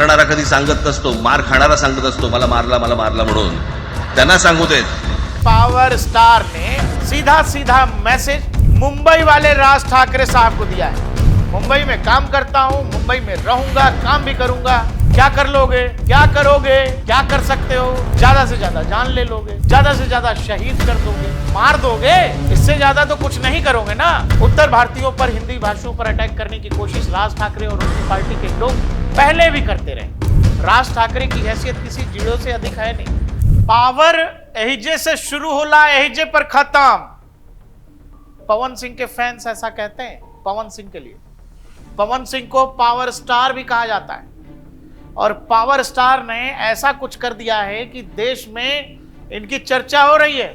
मारणारा कधी सांगत नसतो, मार खाणारा सांगत असतो मला मारला म्हणून. त्यांना सांगू देत. पावर स्टार ने सीधा सीधा मैसेज मुंबई वाले राज ठाकरे साहब को दिया है. मुंबई में काम करता हूं, मुंबई में रहूंगा, काम भी करूंगा. क्या कर लोगे, क्या करोगे, क्या कर सकते हो? ज्यादा से ज्यादा जान ले लोगे, ज्यादा से ज्यादा शहीद कर दोगे, मार दोगे, इससे ज्यादा तो कुछ नहीं करोगे ना. उत्तर भारतीयों पर, हिंदी भाषियों पर अटैक करने की कोशिश राज ठाकरे और उनकी पार्टी के लोग पहले भी करते रहे. राज ठाकरे की हैसियत किसी जीरो से अधिक है नहीं. पावर एहिजे से शुरू होला, एहिजे पर खत्म. पवन सिंह के फैंस ऐसा कहते हैं. पवन सिंह के लिए पवन सिंह को पावर स्टार भी कहा जाता है. और पावर स्टार ने ऐसा कुछ कर दिया है कि देश में इनकी चर्चा हो रही है.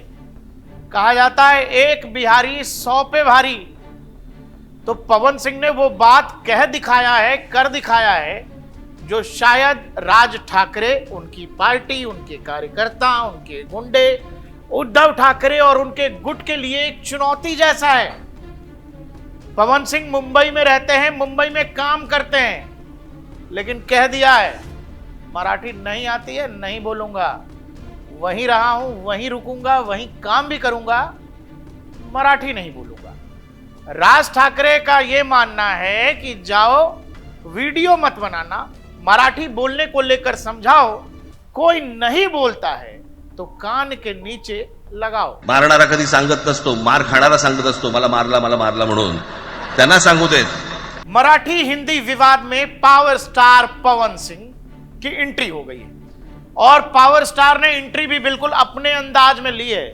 कहा जाता है एक बिहारी 100 पे भारी. तो पवन सिंह ने वो बात कह दिखाया है, कर दिखाया है, जो शायद राज ठाकरे, उनकी पार्टी, उनके कार्यकर्ता, उनके गुंडे, उद्धव ठाकरे और उनके गुट के लिए एक चुनौती जैसा है. पवन सिंह मुंबई में रहते हैं, मुंबई में काम करते हैं, लेकिन कह दिया है मराठी नहीं आती है, नहीं बोलूंगा, वहीं रहा हूं, वहीं रुकूंगा, वहीं काम भी करूंगा, मराठी नहीं बोलूंगा. राज ठाकरे का यह मानना है कि जाओ वीडियो मत बनाना, मराठी बोलने को लेकर समझाओ, कोई नहीं बोलता है तो कान के नीचे लगाओ. मारणारा कधी सांगत नसतो, मार खाणारा सांगत असतो मला मारला म्हणून. त्यांना सांगू देत. मराठी हिंदी विवाद में पावर स्टार पवन सिंह की एंट्री हो गई है. और पावर स्टार ने एंट्री भी बिल्कुल अपने अंदाज में ली है.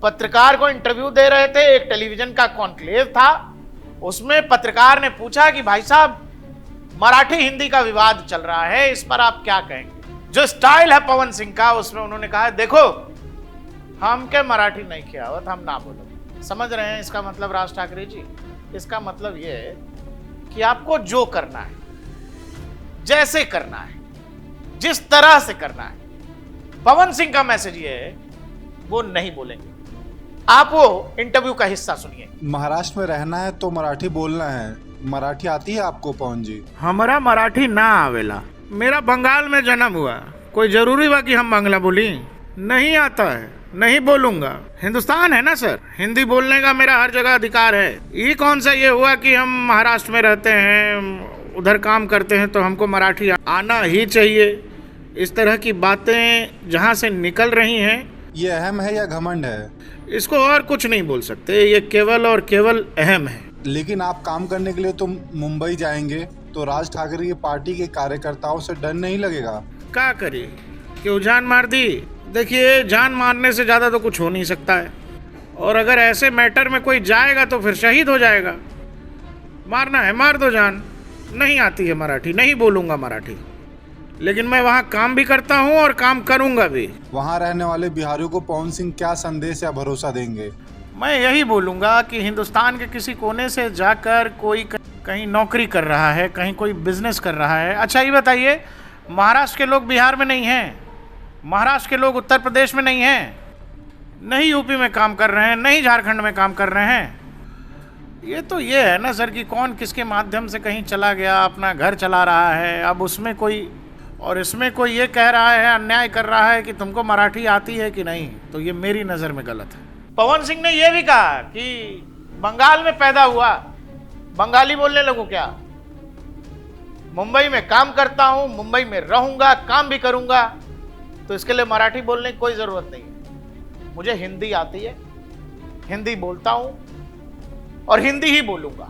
पत्रकार को इंटरव्यू दे रहे थे, एक टेलीविजन का कॉन्क्लेव था, उसमें पत्रकार ने पूछा कि भाई साहब मराठी हिंदी का विवाद चल रहा है, इस पर आप क्या कहेंगे. जो स्टाइल है पवन सिंह का, उसमें उन्होंने कहा देखो हम के मराठी नहीं किया आवत, हम ना बोलो. समझ रहे हैं इसका मतलब राज ठाकरे जी? इसका मतलब यह है कि आपको जो करना है, जैसे करना है, जिस तरह से करना है, पवन सिंह का मैसेज ये है वो नहीं बोलेंगे. आप वो इंटरव्यू का हिस्सा सुनिए. महाराष्ट्र में रहना है तो मराठी बोलना है. मराठी आती है आपको पवन जी? हमारा मराठी ना आवेला. मेरा बंगाल में जन्म हुआ, कोई जरूरी बा कि हम बांग्ला बोली? नहीं आता है, नहीं बोलूंगा. हिंदुस्तान है ना सर, हिंदी बोलने का मेरा हर जगह अधिकार है. ये कौन सा ये हुआ कि हम महाराष्ट्र में रहते हैं, उधर काम करते हैं तो हमको मराठी आना ही चाहिए? इस तरह की बातें जहां से निकल रही हैं, ये अहम है या घमंड है? इसको और कुछ नहीं बोल सकते. ये केवल और केवल अहम है. लेकिन आप काम करने के लिए तो मुंबई जाएंगे, तो राज ठाकरे की पार्टी के कार्यकर्ताओं से डर नहीं लगेगा? क्या करिए, क्यों जान मार दी? देखिए जान मारने से ज़्यादा तो कुछ हो नहीं सकता है. और अगर ऐसे मैटर में कोई जाएगा तो फिर शहीद हो जाएगा. मारना है मार दो जान. नहीं आती है मराठी, नहीं बोलूँगा मराठी, लेकिन मैं वहाँ काम भी करता हूँ और काम करूँगा भी. वहाँ रहने वाले बिहारियों को पवन सिंह क्या संदेश या भरोसा देंगे? मैं यही बोलूँगा कि हिंदुस्तान के किसी कोने से जाकर कोई कहीं नौकरी कर रहा है, कहीं कोई बिजनेस कर रहा है. अच्छा ये बताइए, महाराष्ट्र के लोग बिहार में नहीं हैं, महाराष्ट्र के लोग उत्तर प्रदेश में नहीं हैं, नहीं यूपी में काम कर रहे हैं, नहीं झारखंड में काम कर रहे हैं. ये तो ये है ना सर कि कौन किसके माध्यम से कहीं चला गया, अपना घर चला रहा है. अब उसमें कोई और इसमें कोई ये कह रहा है, अन्याय कर रहा है कि तुमको मराठी आती है कि नहीं, तो ये मेरी नज़र में गलत है. पवन सिंह ने यह भी कहा कि बंगाल में पैदा हुआ, बंगाली बोलने लगो क्या? मुंबई में काम करता हूं, मुंबई में रहूंगा, काम भी करूंगा, तो इसके लिए मराठी बोलने की कोई जरूरत नहीं है. मुझे हिंदी आती है, हिंदी बोलता हूं और हिंदी ही बोलूंगा.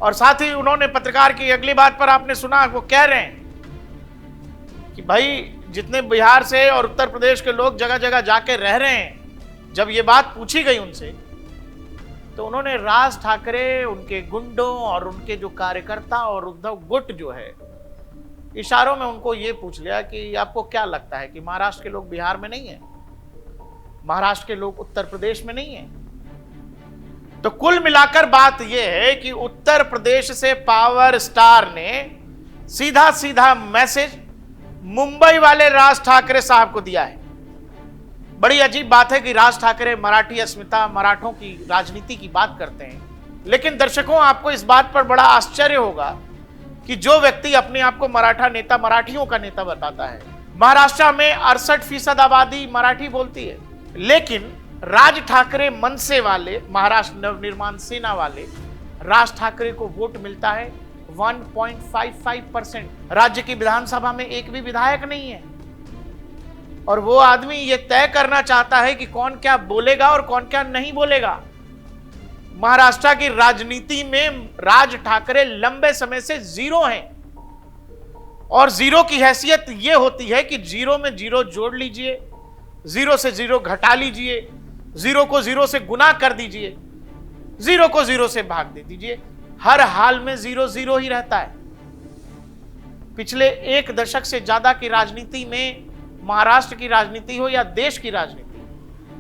और साथ ही उन्होंने पत्रकार की अगली बात पर आपने सुना, वो कह रहे हैं कि भाई जितने बिहार से और उत्तर प्रदेश के लोग जगह जगह जाके रह रहे हैं, जब ये बात पूछी गई उनसे, तो उन्होंने राज ठाकरे, उनके गुंडों और उनके जो कार्यकर्ता और उद्धव गुट जो है, इशारों में उनको ये पूछ लिया कि आपको क्या लगता है कि महाराष्ट्र के लोग बिहार में नहीं है, महाराष्ट्र के लोग उत्तर प्रदेश में नहीं है? तो कुल मिलाकर बात यह है कि उत्तर प्रदेश से पावर स्टार ने सीधा सीधा मैसेज मुंबई वाले राज ठाकरे साहब को दिया है. बड़ी अजीब बात है कि राज ठाकरे मराठी अस्मिता, मराठों की राजनीति की बात करते हैं, लेकिन दर्शकों आपको इस बात पर बड़ा आश्चर्य होगा कि जो व्यक्ति अपने आप को मराठा नेता, मराठियों का नेता बताता है, महाराष्ट्र में 68% आबादी मराठी बोलती है, लेकिन राज ठाकरे मनसे वाले, महाराष्ट्र नवनिर्माण सेना वाले, राज ठाकरे को वोट मिलता है 1.55%। राज्य की विधानसभा में एक भी विधायक नहीं है, और वो आदमी ये तय करना चाहता है कि कौन क्या बोलेगा और कौन क्या नहीं बोलेगा। महाराष्ट्र की राजनीति में राज ठाकरे लंबे समय से जीरो हैं, और जीरो की हैसियत यह होती है कि जीरो में जीरो जोड़ लीजिए, जीरो से जीरो घटा लीजिए, जीरो को जीरो से गुना कर दीजिए, जीरो को जीरो से भाग दे दीजिए, हर हाल में जीरो जीरो ही रहता है। पिछले एक दशक से ज्यादा की राजनीति में, महाराष्ट्र की राजनीति हो या देश की राजनीति,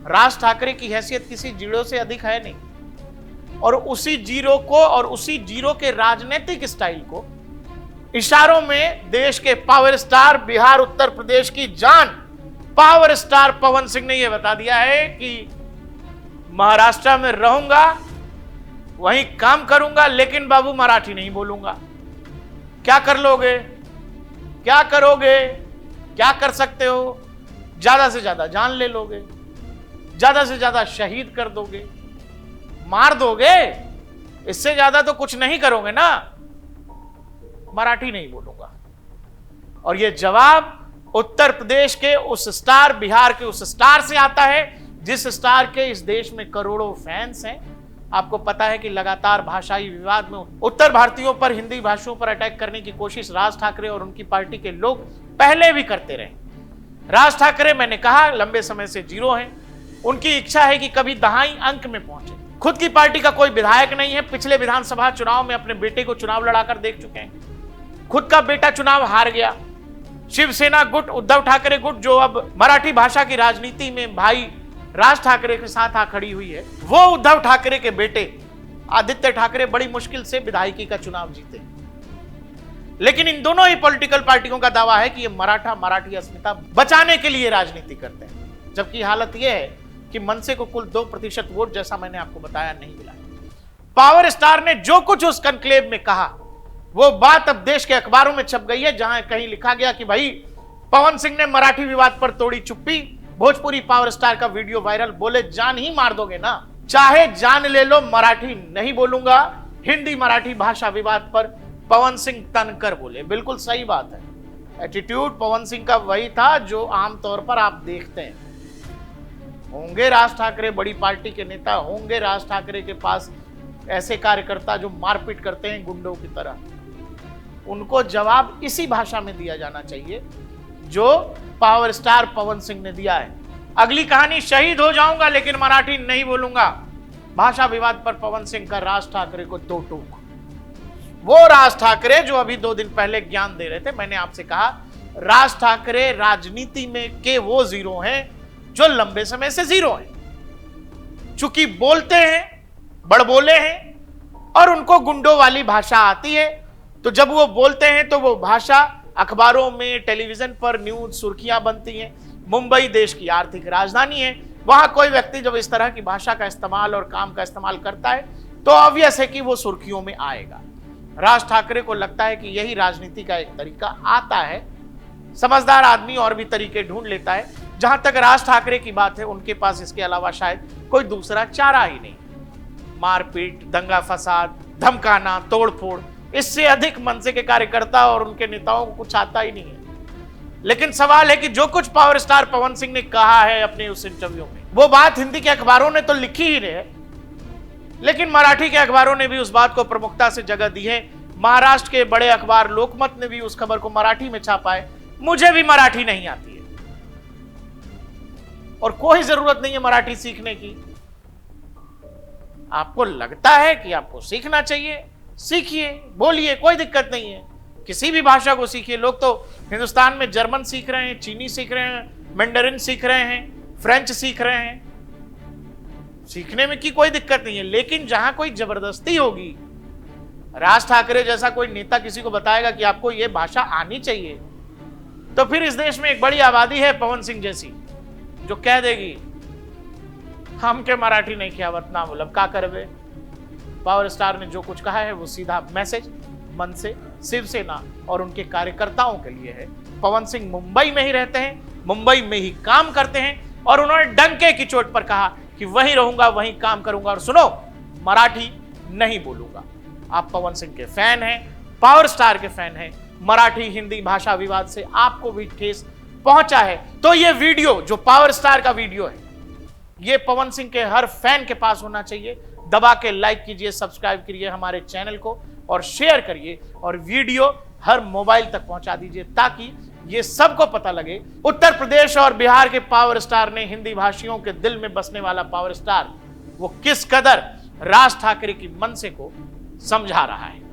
राज ठाकरे की हैसियत किसी जीरो से अधिक है नहीं। और उसी जीरो को और उसी जीरो के राजनीतिक स्टाइल को इशारों में देश के पावर स्टार, बिहार उत्तर प्रदेश की जान पावर स्टार पवन सिंह ने यह बता दिया है कि महाराष्ट्र में रहूंगा, वहीं काम करूंगा, लेकिन बाबू मराठी नहीं बोलूंगा। क्या कर लोगे, क्या करोगे, क्या कर सकते हो? ज्यादा से ज्यादा जान ले लोगे, ज्यादा से ज्यादा शहीद कर दोगे, मार दोगे, इससे ज्यादा तो कुछ नहीं करोगे ना। मराठी नहीं बोलूंगा। और यह जवाब उत्तर प्रदेश के उस स्टार, बिहार के उस स्टार से आता है जिस स्टार के इस देश में करोड़ों फैंस हैं। आपको पता है कि लगातार भाषाई विवाद में उत्तर भारतीयों पर, हिंदी भाषियों पर अटैक करने की कोशिश राज ठाकरे और उनकी पार्टी के लोग पहले भी करते रहे। राज ठाकरे, मैंने कहा, लंबे समय से जीरो हैं। उनकी इच्छा है कि कभी दहाई अंक में पहुंचे। खुद की पार्टी का कोई विधायक नहीं है। पिछले विधानसभा चुनाव में अपने बेटे को चुनाव लड़ाकर देख चुके हैं। खुद का बेटा चुनाव हार गया। शिवसेना गुट, उद्धव ठाकरे गुट, जो अब मराठी भाषा की राजनीति में भाई राज ठाकरे के साथ आ खड़ी हुई है, वो उद्धव ठाकरे के बेटे आदित्य ठाकरे बड़ी मुश्किल से विधायकी का चुनाव जीते। लेकिन इन दोनों ही पॉलिटिकल पार्टियों का दावा है कि ये मराठी अस्मिता बचाने के लिए राजनीति करते हैं, जबकि हालत यह है कि मनसे को कुल 2% वोट, जैसा मैंने आपको बताया, नहीं मिला। पावर स्टार ने जो कुछ उस कनक्लेव में कहा, वो बात अब देश के अखबारों में छप गई है, जहां कहीं लिखा गया कि भाई पवन सिंह ने मराठी विवाद पर तोड़ी चुप्पी, भोजपुरी पावर स्टार का वीडियो वायरल, बोले जान ही मार दोगे ना, चाहे जान ले लो, मराठी नहीं बोलूंगा। हिंदी मराठी भाषा विवाद पर पवन सिंह तनकर बोले। बिल्कुल सही बात है। एटीट्यूड पवन सिंह का वही था जो आमतौर पर आप देखते हैं। होंगे राज ठाकरे बड़ी पार्टी के नेता, होंगे राज ठाकरे के पास ऐसे कार्यकर्ता जो मारपीट करते हैं गुंडों की तरह, उनको जवाब इसी भाषा में दिया जाना चाहिए जो पावर स्टार पवन सिंह ने दिया है। अगली कहानी, शहीद हो जाऊंगा लेकिन मराठी नहीं बोलूंगा। भाषा विवाद पर पवन सिंह का राज ठाकरे को दो टूक। वो राज ठाकरे जो अभी 2 दिन पहले ज्ञान दे रहे थे। मैंने आपसे कहा, राज ठाकरे राजनीति में के वो जीरो हैं जो लंबे समय से जीरो हैं। चूंकि बोलते हैं, बड़बोले हैं, और उनको गुंडों वाली भाषा आती है, तो जब वो बोलते हैं तो वो भाषा अखबारों में, टेलीविजन पर न्यूज सुर्खियां बनती हैं। मुंबई देश की आर्थिक राजधानी है, वहां कोई व्यक्ति जब इस तरह की भाषा का इस्तेमाल और काम का इस्तेमाल करता है तो ऑब्वियस है कि वो सुर्खियों में आएगा। राज ठाकरे को लगता है कि यही राजनीति का एक तरीका आता है। समझदार आदमी और भी तरीके ढूंढ लेता है। जहां तक राज ठाकरे की बात है, उनके पास इसके अलावा शायद कोई दूसरा चारा ही नहीं। मारपीट, दंगा फसाद, धमकाना, तोड़फोड़, इससे अधिक मनसे के कार्यकर्ता और उनके नेताओं को कुछ आता ही नहीं है। लेकिन सवाल है कि जो कुछ पावर स्टार पवन सिंह ने कहा है अपने उस इंटरव्यू में, वो बात हिंदी के अखबारों ने तो लिखी ही है, लेकिन मराठी के अखबारों ने भी उस बात को प्रमुखता से जगह दी है। महाराष्ट्र के बड़े अखबार लोकमत ने भी उस खबर को मराठी में छापा है। मुझे भी मराठी नहीं आती है और कोई जरूरत नहीं है मराठी सीखने की। आपको लगता है कि आपको सीखना चाहिए, सीखिए, बोलिए, कोई दिक्कत नहीं है। किसी भी भाषा को सीखिए। लोग तो हिंदुस्तान में जर्मन सीख रहे हैं, चीनी सीख रहे हैं, मैंडरिन सीख रहे हैं, फ्रेंच सीख रहे हैं। सीखने में की कोई दिक्कत नहीं है, लेकिन जहां कोई जबरदस्ती होगी, राज ठाकरे जैसा कोई नेता किसी को बताएगा कि आपको यह भाषा आनी चाहिए, तो फिर इस देश में एक बड़ी आबादी है पवन सिंह जैसी जो कह देगी हम के मराठी नहीं खियावत ना बोलब का करवे। पावर स्टार ने जो कुछ कहा है वो सीधा मैसेज मन से शिवसेना और उनके कार्यकर्ताओं के लिए है। पवन सिंह मुंबई में ही रहते हैं, मुंबई में ही काम करते हैं और उन्होंने डंके की चोट पर कहा कि वहीं रहूंगा, वहीं काम करूंगा और सुनो, मराठी नहीं बोलूंगा। आप पवन सिंह के फैन हैं, पावर स्टार के फैन हैं, मराठी हिंदी भाषा विवाद से आपको भी ठेस पहुंचा है, तो ये वीडियो जो पावर स्टार का वीडियो है, ये पवन सिंह के हर फैन के पास होना चाहिए। दबा के लाइक कीजिए, सब्सक्राइब करिए हमारे चैनल को और शेयर करिए और वीडियो हर मोबाइल तक पहुंचा दीजिए ताकि ये सबको पता लगे उत्तर प्रदेश और बिहार के पावर स्टार ने, हिंदी भाषियों के दिल में बसने वाला पावर स्टार, वो किस कदर राज ठाकरे की मनसे को समझा रहा है।